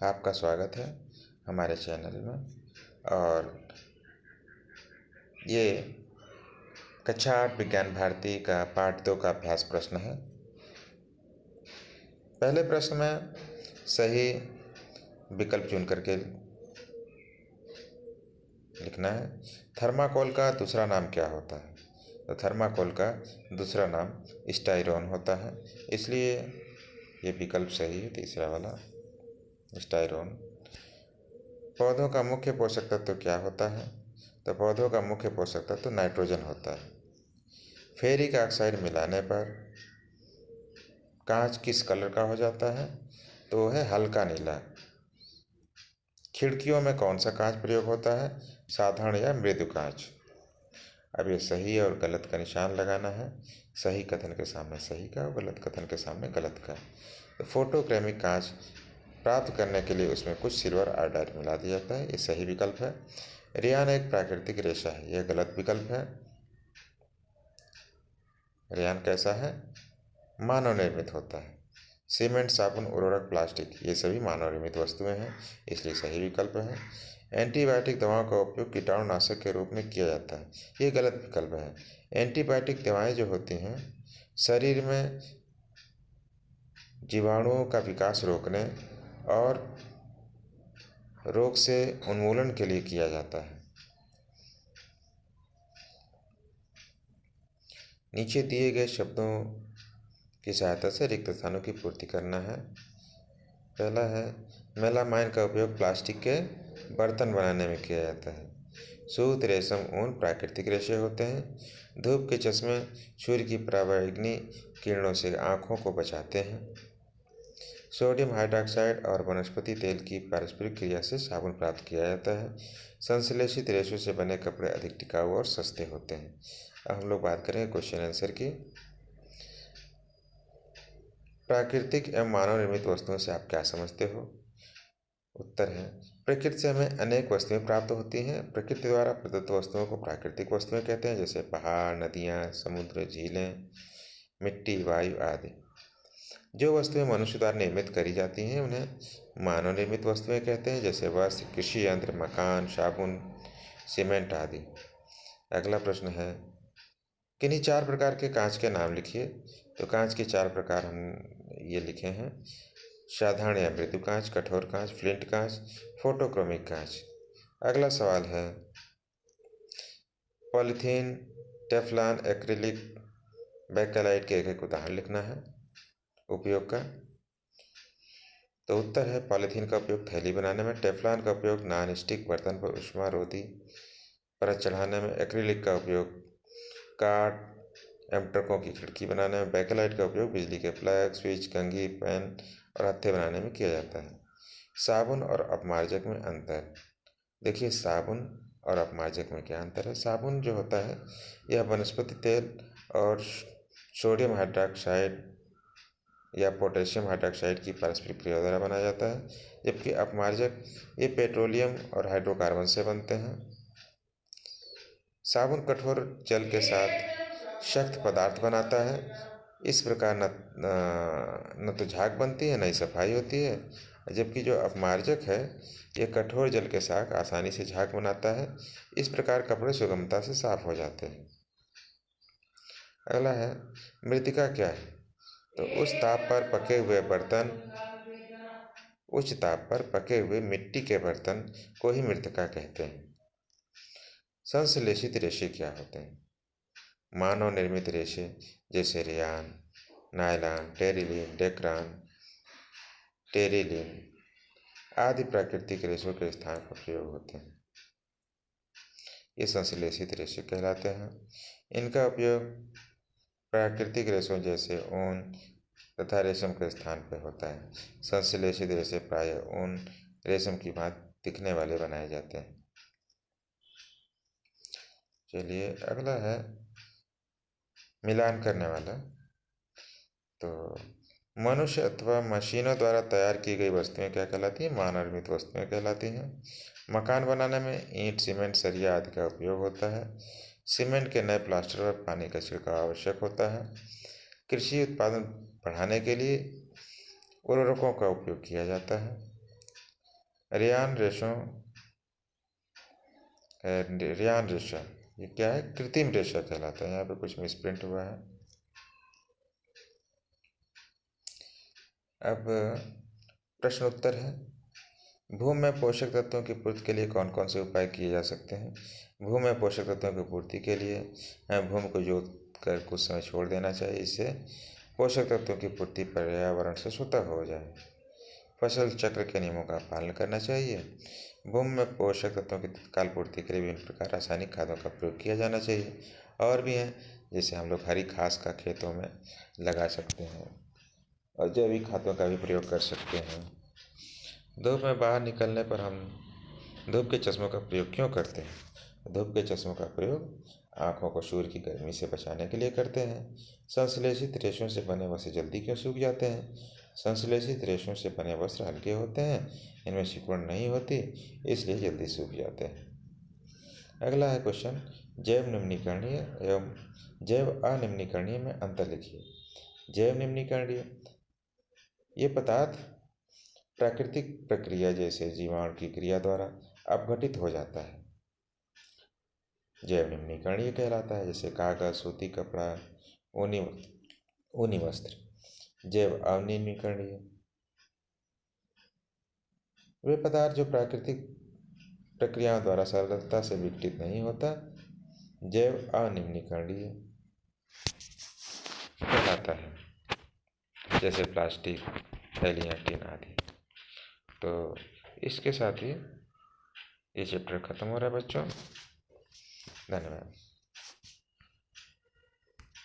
आपका स्वागत है हमारे चैनल में। और ये कक्षा 8 विज्ञान भारती का पार्ट 2 का अभ्यास प्रश्न है। पहले प्रश्न में सही विकल्प चुन करके लिखना है। थर्माकोल का दूसरा नाम क्या होता है? तो थर्माकोल का दूसरा नाम स्टाइरोन होता है, इसलिए ये विकल्प सही है, तीसरा वाला स्टाइरोन। पौधों का मुख्य पोषक तत्व क्या होता है? तो पौधों का मुख्य पोषक तत्व नाइट्रोजन होता है। फेरिक ऑक्साइड मिलाने पर कांच किस कलर का हो जाता है? तो वो है हल्का नीला। खिड़कियों में कौन सा कांच प्रयोग होता है, साधारण या मृदु कांच? अब ये सही और गलत का निशान लगाना है। सही कथन के सामने सही का और गलत कथन के सामने गलत का। तो फोटोक्रेमिक कांच प्राप्त करने के लिए उसमें कुछ सिल्वर आयोडाइड मिला दिया जाता है, ये सही विकल्प है। रेयान एक प्राकृतिक रेशा है, यह गलत विकल्प है। रेयान कैसा है? मानव निर्मित होता है। सीमेंट, साबुन, उर्वरक, प्लास्टिक ये सभी मानव निर्मित वस्तुएं हैं, इसलिए सही विकल्प है। एंटीबायोटिक दवाओं का उपयोग कीटाणुनाशक के रूप में किया जाता है, ये गलत विकल्प है। एंटीबायोटिक दवाएं जो होती हैं शरीर में जीवाणुओं का विकास रोकने और रोग से उन्मूलन के लिए किया जाता है। नीचे दिए गए शब्दों की सहायता से रिक्त स्थानों की पूर्ति करना है। पहला है मेलामाइन का उपयोग प्लास्टिक के बर्तन बनाने में किया जाता है। सूत, रेशम, ऊन प्राकृतिक रेशे होते हैं। धूप के चश्मे सूर्य की पराबैंगनी किरणों से आँखों को बचाते हैं। सोडियम हाइड्रॉक्साइड और वनस्पति तेल की पारस्परिक क्रिया से साबुन प्राप्त किया जाता है। संश्लेषित रेशों से बने कपड़े अधिक टिकाऊ और सस्ते होते हैं। अब हम लोग बात करेंगे क्वेश्चन आंसर की। प्राकृतिक एवं मानव निर्मित वस्तुओं से आप क्या समझते हो? उत्तर है प्रकृति से हमें अनेक वस्तुएं प्राप्त होती हैं। प्रकृति द्वारा प्रदत्त वस्तुओं को प्राकृतिक वस्तुएं कहते हैं, जैसे पहाड़, नदियाँ, समुद्र, झीलें, मिट्टी, वायु आदि। जो वस्तुएं मनुष्य द्वारा निर्मित करी जाती हैं उन्हें मानव निर्मित वस्तुएं कहते हैं, जैसे वस्त्र, कृषि यंत्र, मकान, साबुन, सीमेंट आदि। अगला प्रश्न है किन्हीं 4 प्रकार के कांच के नाम लिखिए। तो कांच के 4 प्रकार हम ये लिखे हैं: साधारण या मृदु कांच, कठोर कांच, फ्लिंट कांच, फोटोक्रोमिक कांच। अगला सवाल है पॉलीथीन, टेफ्लॉन, एक्रिलिक, बेकेलाइट के एक उदाहरण लिखना है उपयोग का। तो उत्तर है पॉलीथीन का उपयोग थैली बनाने में, टेफ्लॉन का उपयोग नॉन स्टिक बर्तन पर ऊष्मारोधी परत चढ़ाने में, एक्रिलिक का उपयोग काट एवं ट्रकों की खिड़की बनाने में, बेकेलाइट का उपयोग बिजली के प्लग, स्विच, कंघी, पेन और हत्थे बनाने में किया जाता है। साबुन और अपमार्जक में अंतर। देखिए साबुन और अपमार्जक में क्या अंतर है। साबुन जो होता है यह वनस्पति तेल और सोडियम हाइड्रॉक्साइड या पोटेशियम हाइड्रॉक्साइड की पारस्परिक क्रिया द्वारा बनाया जाता है, जबकि अपमार्जक ये पेट्रोलियम और हाइड्रोकार्बन से बनते हैं। साबुन कठोर जल के साथ सख्त पदार्थ बनाता है, इस प्रकार न तो झाग बनती है न ही सफाई होती है, जबकि जो अपमार्जक है यह कठोर जल के साथ आसानी से झाग बनाता है, इस प्रकार कपड़े सुगमता से साफ हो जाते हैं। अगला है मृतिका क्या है? तो उच्च ताप पर पके हुए मिट्टी के बर्तन को ही मृतिका कहते हैं। संश्लेषित रेशे क्या होते हैं? मानव निर्मित रेशे जैसे Ryan, nylon, terylene, Dacron, terylene आदि प्राकृतिक रेशों के स्थान पर प्रयोग होते हैं, ये संश्लेषित रेशे कहलाते हैं। इनका उपयोग प्राकृतिक रेशों जैसे ऊन तथा रेशम के स्थान पर होता है। संश्लेषित रेशे प्रायः ऊन, रेशम की भांति दिखने वाले बनाए जाते हैं। चलिए अगला है मिलान करने वाला। तो मनुष्य अथवा मशीनों द्वारा तैयार की गई वस्तुएं क्या कहलाती हैं? मानव निर्मित वस्तुएं कहलाती हैं। मकान बनाने में ईंट, सीमेंट, सरिया आदि का उपयोग होता है। सीमेंट के नए प्लास्टर पर पानी का छिड़काव आवश्यक होता है। कृषि उत्पादन बढ़ाने के लिए उर्वरकों का उपयोग किया जाता है। रेयान रेशों रेयान रेशा, ये क्या है? कृत्रिम रेशा कहलाता है। यहाँ पे कुछ मिसप्रिंट हुआ है। अब प्रश्न उत्तर है। भूमि में पोषक तत्वों की पूर्ति के लिए कौन कौन से उपाय किए जा सकते हैं? भूमि में पोषक तत्वों की पूर्ति के लिए भूमि को जोत कर कुछ समय छोड़ देना चाहिए, इससे पोषक तत्वों की पूर्ति पर्यावरण से स्वतः हो जाए। फसल चक्र के नियमों का पालन करना चाहिए। भूमि में पोषक तत्वों की तत्काल पूर्ति के लिए विभिन्न प्रकार रासायनिक खादों का प्रयोग किया जाना चाहिए। और भी हैं, जैसे हम लोग हरी घास का खेतों में लगा सकते हैं और जैविक खादों का भी प्रयोग कर सकते हैं। धूप में बाहर निकलने पर हम धूप के चश्मों का प्रयोग क्यों करते हैं? धूप के चश्मों का प्रयोग आँखों को सूर्य की गर्मी से बचाने के लिए करते हैं। संश्लेषित रेशों से बने वस्त्र जल्दी क्यों सूख जाते हैं? संश्लेषित रेशों से बने वस्त्र हल्के होते हैं, इनमें सिकुड़न नहीं होती, इसलिए जल्दी सूख जाते हैं। अगला है क्वेश्चन, जैव निम्नीकरणीय एवं जैव अनिम्नीकरणीय में अंतर लिखिए। जैव निम्नीकरणीय, ये पदार्थ प्राकृतिक प्रक्रिया जैसे जीवाणु की क्रिया द्वारा अपघटित हो जाता है, जैव निम्नीकरणीय कहलाता है। जैसे कागज, सूती कपड़ा, ऊनी वस्त्र। जैव अनिम्नीकरणीय, वे पदार्थ जो प्राकृतिक प्रक्रियाओं द्वारा सरलता से विघटित नहीं होता, जैव अनिम्नीकरणीय कहलाता है, जैसे प्लास्टिक, थैलियाँ, टिन आदि। तो इसके साथ ही ये चैप्टर खत्म हो रहा है बच्चों। धन्यवाद।